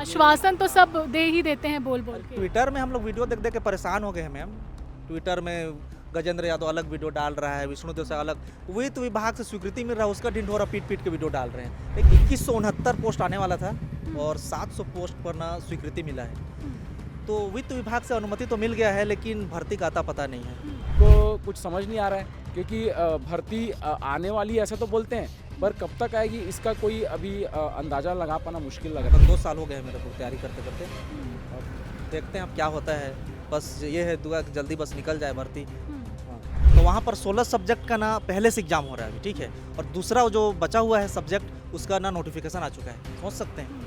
आश्वासन तो सब दे ही देते हैं बोल बोल के। ट्विटर में हम लोग वीडियो देख देख के परेशान हो गए हैं मैम। ट्विटर में गजेंद्र यादव अलग वीडियो डाल रहा है, विष्णुदेव से अलग, वित्त विभाग से स्वीकृति मिल रहा है, उसका ढिंढोरा पीट पीट के वीडियो डाल रहे हैं। एक 2169 पोस्ट आने वाला था और 700 पोस्ट पर ना स्वीकृति मिला है। तो वित्त विभाग से अनुमति तो मिल गया है, लेकिन भर्ती का आता पता नहीं है। को कुछ समझ नहीं आ रहा है क्योंकि भर्ती आने वाली है ऐसा तो बोलते हैं, पर कब तक आएगी इसका कोई अभी अंदाज़ा लगा पाना मुश्किल लग रहा है। 2 साल हो गए हैं मेरे को तैयारी करते करते, और देखते हैं अब क्या होता है। बस ये है दुआ कि जल्दी बस निकल जाए भर्ती। हाँ। तो वहाँ पर 16 सब्जेक्ट का ना पहले से एग्जाम हो रहा है अभी, ठीक है, और दूसरा जो बचा हुआ है सब्जेक्ट उसका ना नोटिफिकेशन आ चुका है। सोच सकते हैं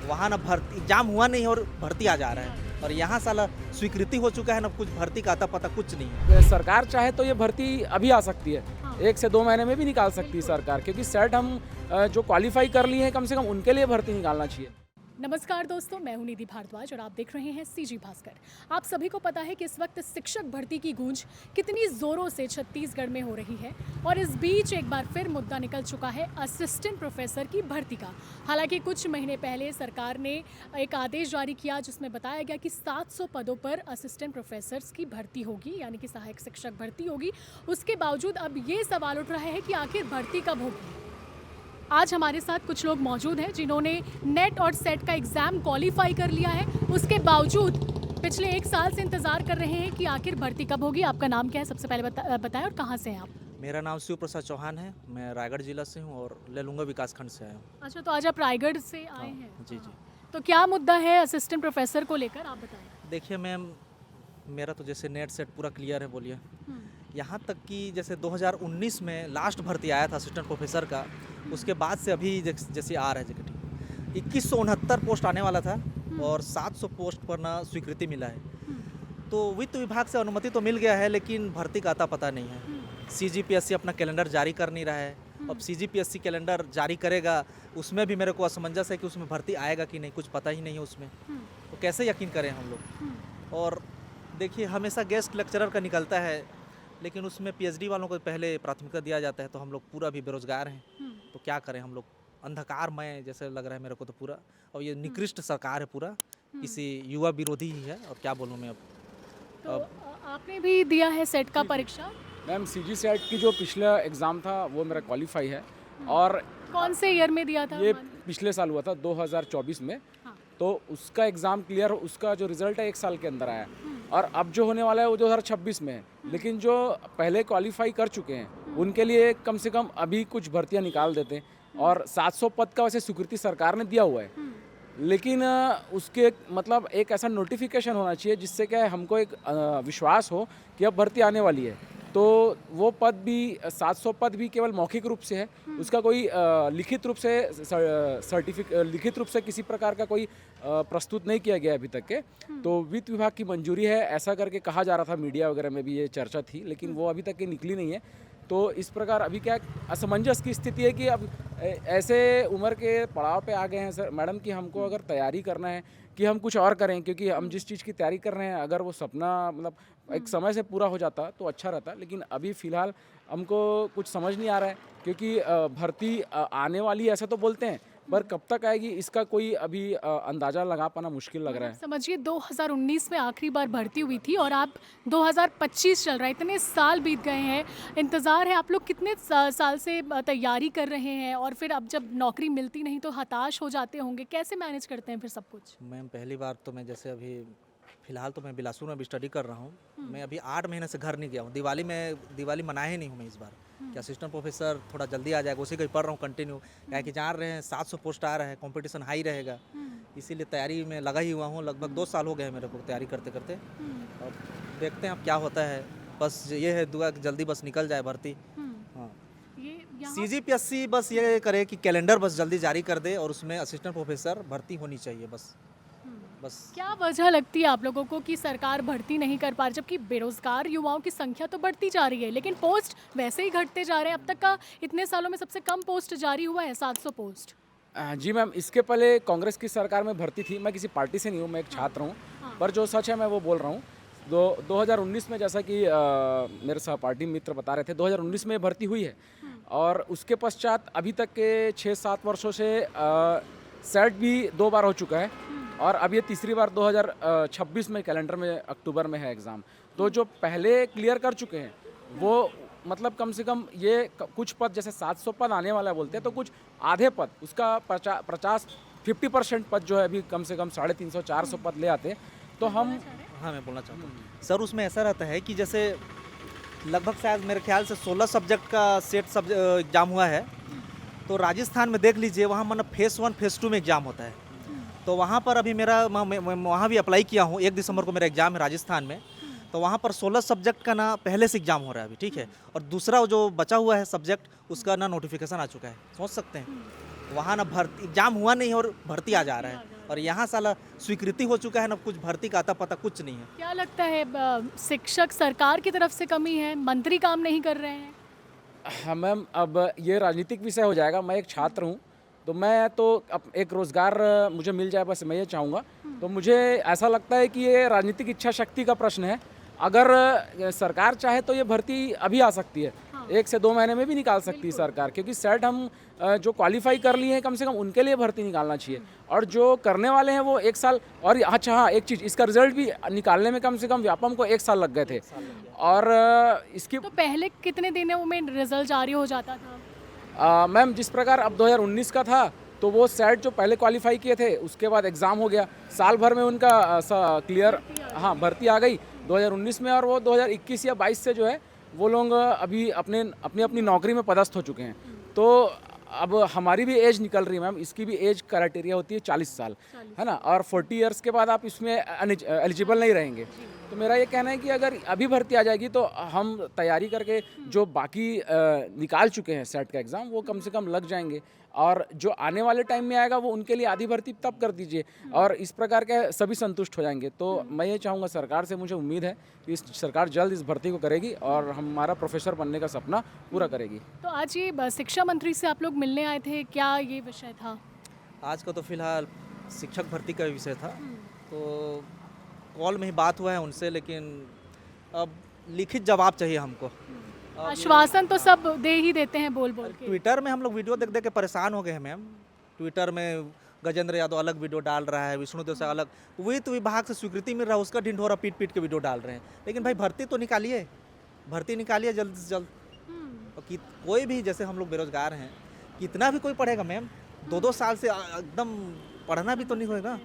वहाँ ना भर्ती एग्जाम हुआ नहीं और भर्ती आ जा रहा है, और यहाँ साला स्वीकृति हो चुका है ना, कुछ भर्ती का आता पता कुछ नहीं है। सरकार चाहे तो ये भर्ती अभी आ सकती है, 1 से 2 महीने में भी निकाल सकती है सरकार, क्योंकि सेट हम जो क्वालिफाई कर लिए हैं कम से कम उनके लिए भर्ती निकालना चाहिए। नमस्कार दोस्तों, मैं हूं निधि भारद्वाज और आप देख रहे हैं सीजी भास्कर। आप सभी को पता है कि इस वक्त शिक्षक भर्ती की गूंज कितनी ज़ोरों से छत्तीसगढ़ में हो रही है, और इस बीच एक बार फिर मुद्दा निकल चुका है असिस्टेंट प्रोफेसर की भर्ती का। हालांकि कुछ महीने पहले सरकार ने एक आदेश जारी किया जिसमें बताया गया कि 700 पदों पर असिस्टेंट प्रोफेसर्स की भर्ती होगी, यानी कि सहायक शिक्षक भर्ती होगी। उसके बावजूद अब ये सवाल उठ रहा है कि आखिर भर्ती कब होगी। आज हमारे साथ कुछ लोग मौजूद हैं जिन्होंने नेट और सेट का एग्ज़ाम क्वालिफाई कर लिया है, उसके बावजूद पिछले 1 साल से इंतज़ार कर रहे हैं कि आखिर भर्ती कब होगी। आपका नाम क्या है, सबसे पहले बताएं, और कहाँ से हैं आप? मेरा नाम शिव प्रसाद चौहान है, मैं रायगढ़ जिला से हूँ और लेलुंगा विकास खंड से आया हूँ। अच्छा, तो आज आप रायगढ़ से आए हैं? जी जी। तो क्या मुद्दा है असिस्टेंट प्रोफेसर को लेकर, आप बताएं। देखिए मैम, मेरा तो जैसे नेट सेट पूरा क्लियर है, बोलिए। यहाँ तक कि जैसे 2019 में लास्ट भर्ती आया था असिस्टेंट प्रोफेसर का, उसके बाद से अभी जैसे आ रहा है जगह 2169 पोस्ट आने वाला था और 700 पोस्ट पर ना स्वीकृति मिला है। तो वित्त विभाग से अनुमति तो मिल गया है, लेकिन भर्ती का आता पता नहीं है। CGPSC अपना कैलेंडर जारी कर नहीं रहा है। अब CGPSC कैलेंडर जारी करेगा, उसमें भी मेरे को असमंजस है कि उसमें भर्ती आएगा कि नहीं, कुछ पता ही नहीं है उसमें। तो कैसे यकीन करें हम लोग। और देखिए, हमेशा गेस्ट लेक्चरर का निकलता है, लेकिन उसमें PhD वालों को पहले प्राथमिकता दिया जाता है। तो हम लोग पूरा भी बेरोजगार हैं, तो क्या करें हम लोग। अंधकारमय जैसे लग रहा है मेरे को तो पूरा, और ये निकृष्ट सरकार है पूरा, किसी युवा विरोधी ही है। और क्या बोलूँ मैं अब। तो आपने भी दिया है सेट का परीक्षा? मैम, CG सेट की जो पिछला एग्ज़ाम था वो मेरा क्वालिफाई है। और कौन से ईयर में दिया था? ये पिछले साल हुआ था 2024 में। तो उसका एग्ज़ाम क्लियर, उसका जो रिज़ल्ट है 1 साल के अंदर आया, और अब जो होने वाला है वो 2026 में है। लेकिन जो पहले क्वालिफाई कर चुके हैं उनके लिए कम से कम अभी कुछ भर्तियां निकाल देते हैं। और 700 पद का वैसे स्वीकृति सरकार ने दिया हुआ है, लेकिन उसके मतलब एक ऐसा नोटिफिकेशन होना चाहिए जिससे क्या हमको एक विश्वास हो कि अब भर्ती आने वाली है। तो वो पद भी 700 पद भी केवल मौखिक रूप से है, उसका कोई लिखित रूप से लिखित रूप से किसी प्रकार का कोई प्रस्तुत नहीं किया गया अभी तक के। तो वित्त विभाग की मंजूरी है ऐसा करके कहा जा रहा था, मीडिया वगैरह में भी ये चर्चा थी, लेकिन वो अभी तक की निकली नहीं है। तो इस प्रकार अभी क्या असमंजस की स्थिति है कि अब ऐसे उम्र के पड़ाव पे आ गए हैं सर मैडम कि हमको अगर तैयारी करना है कि हम कुछ और करें, क्योंकि हम जिस चीज़ की तैयारी कर रहे हैं अगर वो सपना मतलब एक समय से पूरा हो जाता तो अच्छा रहता। लेकिन अभी फ़िलहाल हमको कुछ समझ नहीं आ रहा है क्योंकि भर्ती आने वाली है ऐसा तो बोलते हैं, पर कब तक आएगी इसका कोई अभी अंदाज़ा लगा पाना मुश्किल लग रहा है। समझिए 2019 में आखिरी बार भर्ती हुई थी और आप 2025 चल रहा है, इतने साल बीत गए हैं, इंतज़ार है। आप लोग कितने साल से तैयारी कर रहे हैं, और फिर अब जब नौकरी मिलती नहीं तो हताश हो जाते होंगे, कैसे मैनेज करते हैं फिर सब कुछ? मैम, पहली बार तो मैं जैसे अभी फ़िलहाल तो मैं बिलासपुर में भी स्टडी कर रहा हूँ। मैं अभी 8 महीने से घर नहीं गया हूँ। दिवाली मनाया ही नहीं हूँ मैं इस बार कि असिस्टेंट प्रोफेसर थोड़ा जल्दी आ जाएगा, उसी का ही पढ़ रहा हूँ कंटिन्यू। क्या कि जान रहे हैं 700 पोस्ट आ रहा है, कंपटीशन हाई रहेगा, इसीलिए तैयारी में लगा ही हुआ हूँ। लगभग 2 साल हो गए हैं मेरे को तैयारी करते करते, और देखते हैं अब क्या होता है। बस ये है दुआ कि जल्दी बस निकल जाए भर्ती। हाँ, CGPSC बस ये करे कि कैलेंडर बस जल्दी जारी कर दे और उसमें असिस्टेंट प्रोफेसर भर्ती होनी चाहिए बस। क्या वजह लगती है आप लोगों को कि सरकार भर्ती नहीं कर पा रही, जबकि बेरोजगार युवाओं की संख्या तो बढ़ती जा रही है लेकिन पोस्ट वैसे ही घटते जा रहे हैं? अब तक का इतने सालों में सबसे कम पोस्ट जारी हुआ है 700 पोस्ट। जी मैम, इसके पहले कांग्रेस की सरकार में भर्ती थी। मैं किसी पार्टी से नहीं हूँ, मैं एक छात्र हूँ, पर जो सच है मैं वो बोल रहा हूँ। 2019 में जैसा कि मेरे सहपाठी मित्र बता रहे थे, 2019 में भर्ती हुई है, और उसके पश्चात अभी तक के 6-7 वर्षों से सेट भी 2 बार हो चुका है। और अब ये तीसरी बार 2026 में कैलेंडर में अक्टूबर में है एग्ज़ाम। तो जो पहले क्लियर कर चुके हैं वो मतलब कम से कम ये कुछ पद जैसे 700 पद आने वाला है बोलते हैं, तो कुछ आधे पद उसका 50% पद जो है अभी कम से कम 350-400 पद ले आते हैं। तो हम हाँ, मैं बोलना चाहता हूँ सर, उसमें ऐसा रहता है कि जैसे लगभग शायद मेरे ख्याल से 16 सब्जेक्ट का सेट एग्ज़ाम हुआ है। तो राजस्थान में देख लीजिए, वहाँ मतलब फेज़ 1 फेज़ 2 में एग्ज़ाम होता है। तो वहाँ पर अभी मेरा मैं वहाँ भी अप्लाई किया हूँ, 1 दिसंबर को मेरा एग्ज़ाम है राजस्थान में। तो वहाँ पर 16 सब्जेक्ट का ना पहले से एग्ज़ाम हो रहा है अभी, ठीक है। और दूसरा जो बचा हुआ है सब्जेक्ट, उसका ना नोटिफिकेशन आ चुका है, सोच सकते हैं। वहाँ ना भर्ती एग्ज़ाम हुआ नहीं और भर्ती आ जा रहा है, और यहाँ साला स्वीकृति हो चुका है ना, कुछ भर्ती का आता पता कुछ नहीं है। क्या लगता है शिक्षक सरकार की तरफ से कमी है, मंत्री काम नहीं कर रहे हैं? हाँ मैम, अब ये राजनीतिक विषय हो जाएगा। मैं एक छात्र हूँ, तो मैं तो एक रोज़गार मुझे मिल जाए, बस मैं ये चाहूँगा। तो मुझे ऐसा लगता है कि ये राजनीतिक इच्छा शक्ति का प्रश्न है। अगर सरकार चाहे तो ये भर्ती अभी आ सकती है, 1 से 2 महीने में भी निकाल सकती है सरकार, क्योंकि सेट हम जो क्वालिफाई कर लिए हैं कम से कम उनके लिए भर्ती निकालना चाहिए। और जो करने वाले हैं वो 1 साल, और अच्छा हाँ, एक चीज़, इसका रिजल्ट भी निकालने में कम से कम व्यापम को 1 साल लग गए थे। और इसकी तो पहले कितने दिनों में रिजल्ट जारी हो जाता था? मैम, जिस प्रकार अब 2019 का था, तो वो सेट जो पहले क्वालिफाई किए थे उसके बाद एग्ज़ाम हो गया, साल भर में उनका क्लियर, हाँ, भर्ती आ गई 2019 में। और वो 2021 या 22 से जो है वो लोग अभी अपनी नौकरी में पदस्थ हो चुके हैं। तो अब हमारी भी एज निकल रही है मैम, इसकी भी एज क्राइटेरिया होती है 40 साल, है ना। और 40 ईयर्स के बाद आप इसमें एलिजिबल नहीं रहेंगे। तो मेरा ये कहना है कि अगर अभी भर्ती आ जाएगी तो हम तैयारी करके जो बाकी निकाल चुके हैं सेट का एग्ज़ाम, वो कम से कम लग जाएंगे। और जो आने वाले टाइम में आएगा वो उनके लिए आधी भर्ती तब कर दीजिए, और इस प्रकार के सभी संतुष्ट हो जाएंगे। तो मैं ये चाहूँगा, सरकार से मुझे उम्मीद है कि इस सरकार जल्द इस भर्ती को करेगी और हमारा प्रोफेसर बनने का सपना पूरा करेगी। तो आज ये शिक्षा मंत्री से आप लोग मिलने आए थे, क्या ये विषय था? आज का तो फिलहाल शिक्षक भर्ती का विषय था, तो कॉल में ही बात हुआ है उनसे, लेकिन अब लिखित जवाब चाहिए हमको। आश्वासन तो सब दे ही देते हैं बोल बोल के। ट्विटर में हम लोग वीडियो देख देख के परेशान हो गए हैं मैम। ट्विटर में गजेंद्र यादव अलग वीडियो डाल रहा है, विष्णुदेव से अलग, वित्त विभाग से स्वीकृति मिल रहा है, उसका ढिंढोरा पीट पीट के वीडियो डाल रहे हैं। लेकिन भाई भर्ती तो निकालिए, भर्ती निकालिए जल्द से जल्द। और कोई भी, जैसे हम लोग बेरोजगार हैं, कितना भी कोई पढ़ेगा मैम, 2-2 साल से एकदम पढ़ना भी तो नहीं होगा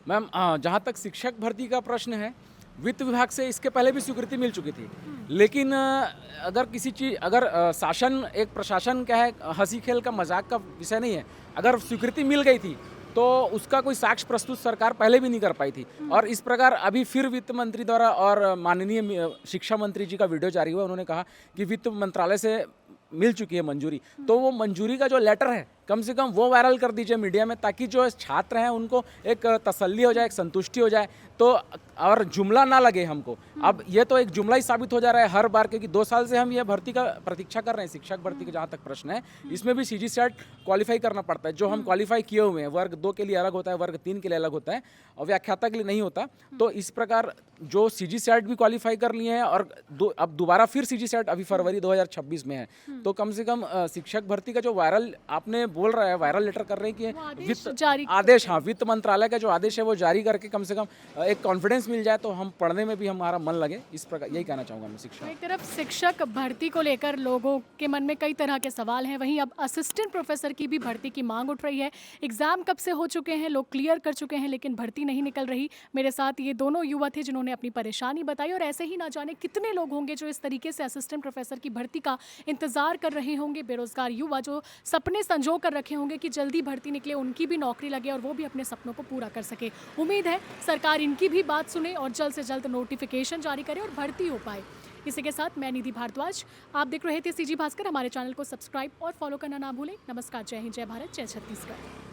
मैम। जहाँ तक शिक्षक भर्ती का प्रश्न है, वित्त विभाग से इसके पहले भी स्वीकृति मिल चुकी थी। लेकिन अगर किसी चीज़, अगर शासन, एक प्रशासन क्या है, हंसी खेल का, मजाक का विषय नहीं है। अगर स्वीकृति मिल गई थी तो उसका कोई साक्ष्य प्रस्तुत सरकार पहले भी नहीं कर पाई थी। और इस प्रकार अभी फिर वित्त मंत्री द्वारा और माननीय शिक्षा मंत्री जी का वीडियो जारी हुआ, उन्होंने कहा कि वित्त मंत्रालय से मिल चुकी है मंजूरी। तो वो मंजूरी का जो लेटर है कम से कम वो वायरल कर दीजिए मीडिया में, ताकि जो छात्र हैं उनको एक तसल्ली हो जाए, एक संतुष्टि हो जाए, तो और जुमला ना लगे हमको। अब ये तो एक जुमला ही साबित हो जा रहा है हर बार, क्योंकि 2 साल से हम ये भर्ती का प्रतीक्षा कर रहे हैं। शिक्षक भर्ती का जहाँ तक प्रश्न है, इसमें भी सीजी सेट क्वालिफाई करना पड़ता है। जो हम क्वालिफाई किए हुए हैं, वर्ग 2 के लिए अलग होता है, वर्ग 3 के लिए अलग होता है, और व्याख्याता के लिए नहीं होता। तो इस प्रकार जो सीजी सेट भी क्वालिफाई कर लिए हैं, और अब दोबारा फिर सीजी सेट अभी फरवरी 2026 में है। तो कम से कम शिक्षक भर्ती का जो वायरल आपने बोल रहा है, वायरल लेटर कर रहे हैं कि वित्त आदेश, हाँ, वित्त मंत्रालय का जो आदेश है वो जारी करके कम से कम एक कॉन्फिडेंस मिल जाए, तो हम पढ़ने में भी हमारा मन लगे। इस प्रकार यही कहना चाहूँगा मैं शिक्षा। एक तरफ शिक्षक भर्ती को लेकर लोगों के मन में कई तरह के सवाल हैं, वहीं अब असिस्टेंट प्रोफेसर की भी भर्ती की मांग उठ रही है। एग्जाम कब से हो चुके हैं, लोग क्लियर कर चुके हैं, लेकिन भर्ती नहीं निकल रही। मेरे साथ ये दोनों युवा थे जिन्होंने अपनी परेशानी बताई, और ऐसे ही ना जाने कितने लोग होंगे जो इस तरीके से असिस्टेंट प्रोफेसर की भर्ती का इंतजार कर रहे होंगे। बेरोजगार युवा जो सपने संजो कर रखे होंगे कि जल्दी भर्ती निकले, उनकी भी नौकरी लगे और वो भी अपने सपनों को पूरा कर सके। उम्मीद है सरकार इनकी भी बात सुने और जल्द से जल्द नोटिफिकेशन जारी करे और भर्ती हो पाए। इसी के साथ मैं निधि भारद्वाज, आप देख रहे थे सीजी भास्कर। हमारे चैनल को सब्सक्राइब और फॉलो करना ना भूलें। नमस्कार, जय हिंद, जय भारत, जय छत्तीसगढ़।